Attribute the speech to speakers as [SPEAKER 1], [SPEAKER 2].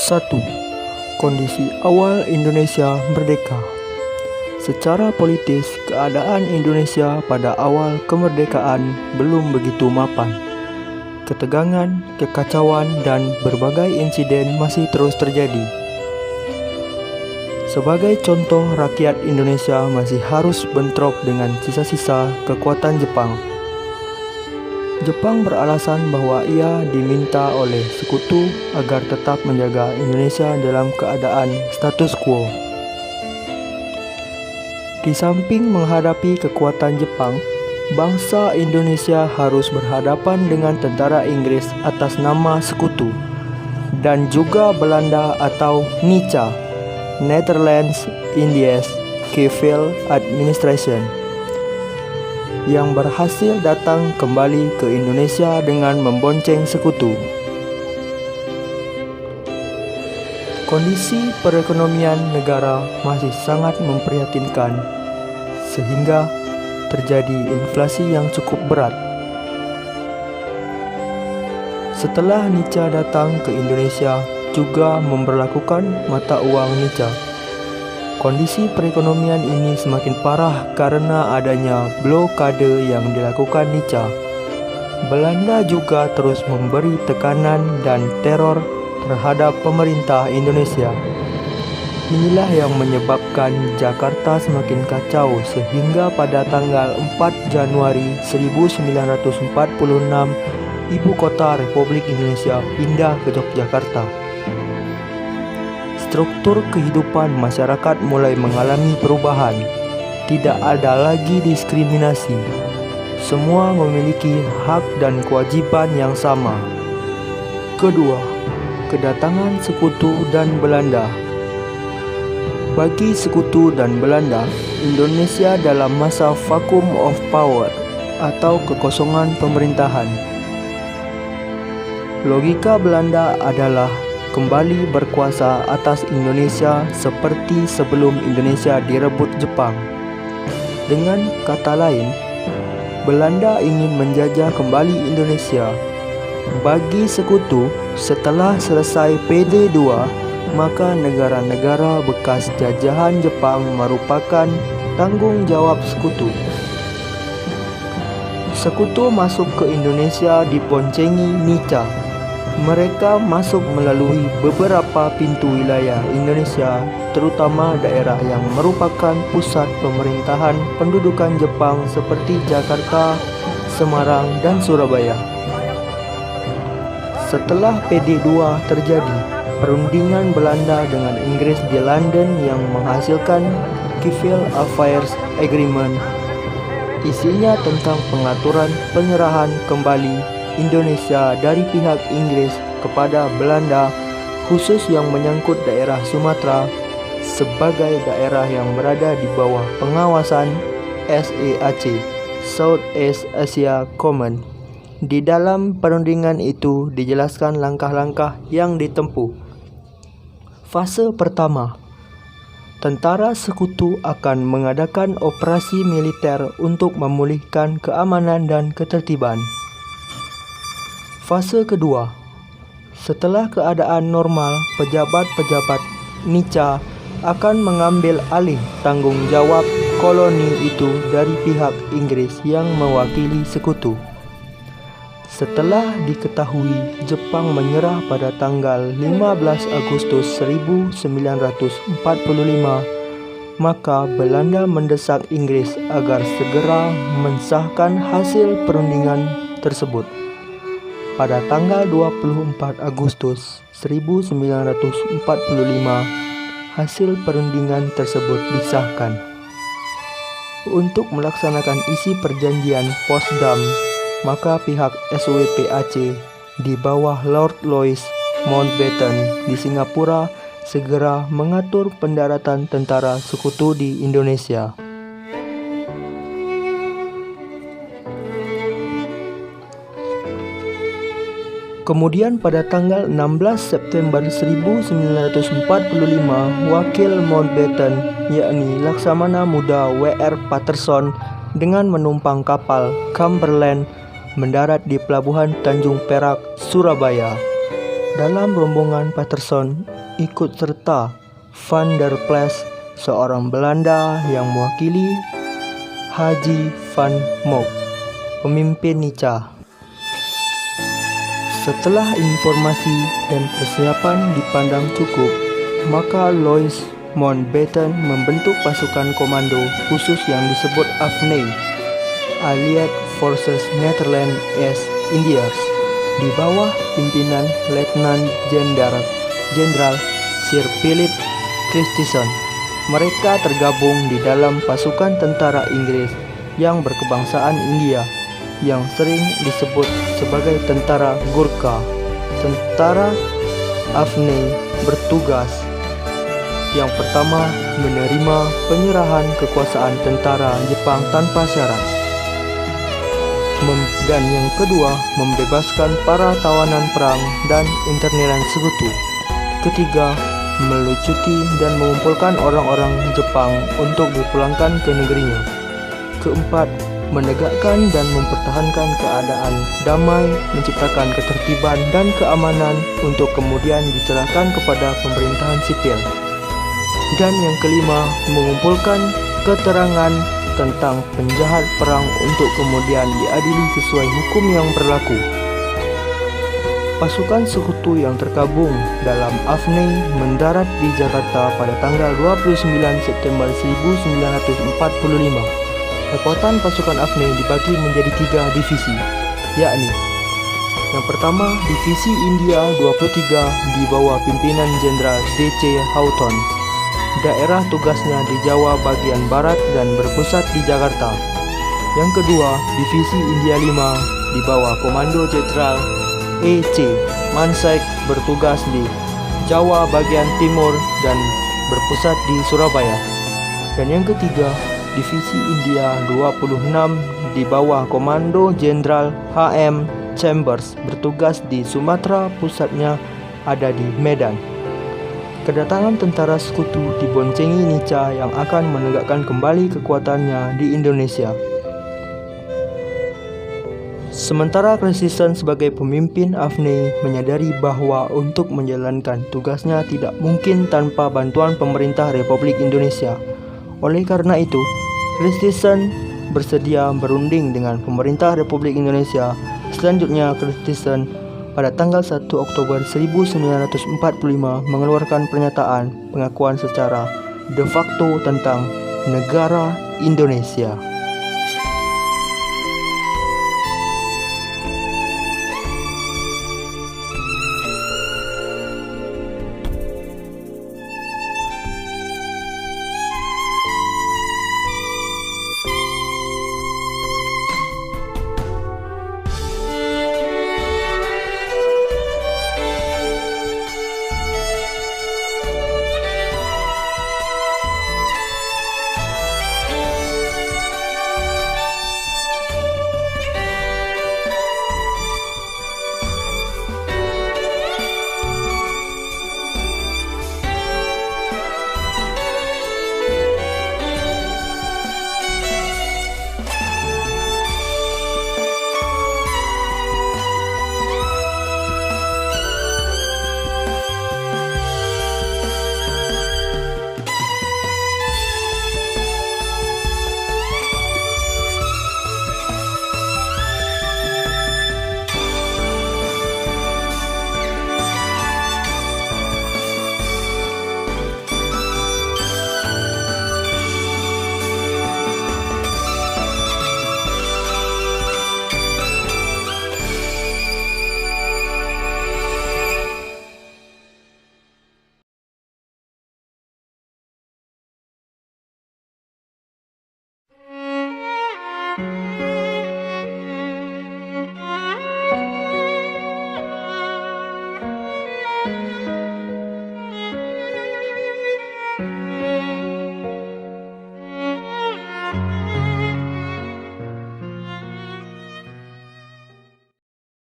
[SPEAKER 1] 1. Kondisi awal Indonesia merdeka. Secara politis, keadaan Indonesia pada awal kemerdekaan belum begitu mapan. Ketegangan, kekacauan, dan berbagai insiden masih terus terjadi. Sebagai contoh, rakyat Indonesia masih harus bentrok dengan sisa-sisa kekuatan Jepang. Jepang beralasan bahwa ia diminta oleh sekutu agar tetap menjaga Indonesia dalam keadaan status quo. Di samping menghadapi kekuatan Jepang, bangsa Indonesia harus berhadapan dengan tentara Inggris atas nama sekutu dan juga Belanda atau NICA, Netherlands Indies Civil Administration, yang berhasil datang kembali ke Indonesia dengan membonceng sekutu. Kondisi perekonomian negara masih sangat memprihatinkan, sehingga terjadi inflasi yang cukup berat. Setelah NICA datang ke Indonesia, juga memberlakukan mata uang NICA. Kondisi perekonomian ini semakin parah karena adanya blokade yang dilakukan NICA. Belanda juga terus memberi tekanan dan teror terhadap pemerintah Indonesia. Inilah yang menyebabkan Jakarta semakin kacau sehingga pada tanggal 4 Januari 1946 ibu kota Republik Indonesia pindah ke Yogyakarta. Struktur kehidupan masyarakat mulai mengalami perubahan. Tidak ada lagi diskriminasi. Semua memiliki hak dan kewajiban yang sama. Kedua, kedatangan sekutu dan Belanda. Bagi sekutu dan Belanda, Indonesia dalam masa vacuum of power atau kekosongan pemerintahan. Logika Belanda adalah kembali berkuasa atas Indonesia seperti sebelum Indonesia direbut Jepang. Dengan kata lain, Belanda ingin menjajah kembali Indonesia. Bagi sekutu, setelah selesai PD2, maka negara-negara bekas jajahan Jepang merupakan tanggung jawab sekutu. Sekutu masuk ke Indonesia diboncengi NICA. Mereka masuk melalui beberapa pintu wilayah Indonesia, terutama daerah yang merupakan pusat pemerintahan pendudukan Jepang seperti Jakarta, Semarang, dan Surabaya. Setelah PD2 terjadi, perundingan Belanda dengan Inggris di London yang menghasilkan Civil Affairs Agreement. Isinya tentang pengaturan penyerahan kembali Indonesia dari pihak Inggris kepada Belanda, khusus yang menyangkut daerah Sumatera sebagai daerah yang berada di bawah pengawasan SEAC, Southeast Asia Command. Di dalam perundingan itu dijelaskan langkah-langkah yang ditempuh. Fase pertama, tentara sekutu akan mengadakan operasi militer untuk memulihkan keamanan dan ketertiban. Fase kedua, setelah keadaan normal, pejabat-pejabat NICA akan mengambil alih tanggung jawab koloni itu dari pihak Inggris yang mewakili sekutu. Setelah diketahui Jepang menyerah pada tanggal 15 Agustus 1945, maka Belanda mendesak Inggris agar segera mensahkan hasil perundingan tersebut. Pada tanggal 24 Agustus 1945, hasil perundingan tersebut disahkan. Untuk melaksanakan isi perjanjian Potsdam, maka pihak SWPAC di bawah Lord Louis Mountbatten di Singapura segera mengatur pendaratan tentara sekutu di Indonesia. Kemudian pada tanggal 16 September 1945, wakil Mountbatten, yakni Laksamana Muda W.R. Patterson, dengan menumpang kapal Cumberland mendarat di pelabuhan Tanjung Perak, Surabaya. Dalam rombongan Patterson ikut serta Van der Plas, seorang Belanda yang mewakili Haji van Mook, pemimpin Nica. Setelah informasi dan persiapan dipandang cukup, maka Louis Mountbatten membentuk pasukan komando khusus yang disebut AFNE, Allied Forces Netherlands East Indies, di bawah pimpinan Letnan Jenderal Sir Philip Christison. Mereka tergabung di dalam pasukan tentara Inggris yang berkebangsaan India, yang sering disebut sebagai tentara Gurkha. Tentara AFNE bertugas yang pertama menerima penyerahan kekuasaan tentara Jepang tanpa syarat, dan yang kedua membebaskan para tawanan perang dan interniran sekutu. Ketiga, melucuti dan mengumpulkan orang-orang Jepang untuk dipulangkan ke negerinya. Keempat, menegakkan dan mempertahankan keadaan damai, menciptakan ketertiban dan keamanan untuk kemudian diserahkan kepada pemerintahan sipil. Dan yang kelima, mengumpulkan keterangan tentang penjahat perang untuk kemudian diadili sesuai hukum yang berlaku. Pasukan sekutu yang tergabung dalam AFNE mendarat di Jakarta pada tanggal 29 September 1945. Kekuatan pasukan AFNE dibagi menjadi 3 divisi, yakni yang pertama Divisi India 23 di bawah pimpinan Jenderal D.C. Houghton. Daerah tugasnya di Jawa bagian barat dan berpusat di Jakarta. Yang kedua, Divisi India 5 di bawah Komando Jenderal E.C. Mansek bertugas di Jawa bagian timur dan berpusat di Surabaya. Dan yang ketiga, Divisi India 26 di bawah Komando Jenderal H.M. Chambers bertugas di Sumatera, pusatnya ada di Medan. Kedatangan tentara sekutu diboncengi Nica yang akan menegakkan kembali kekuatannya di Indonesia. Sementara Christison sebagai pemimpin AFNE menyadari bahwa untuk menjalankan tugasnya tidak mungkin tanpa bantuan pemerintah Republik Indonesia. Oleh karena itu, Christison bersedia berunding dengan pemerintah Republik Indonesia. Selanjutnya, Christison pada tanggal 1 Oktober 1945 mengeluarkan pernyataan pengakuan secara de facto tentang negara Indonesia.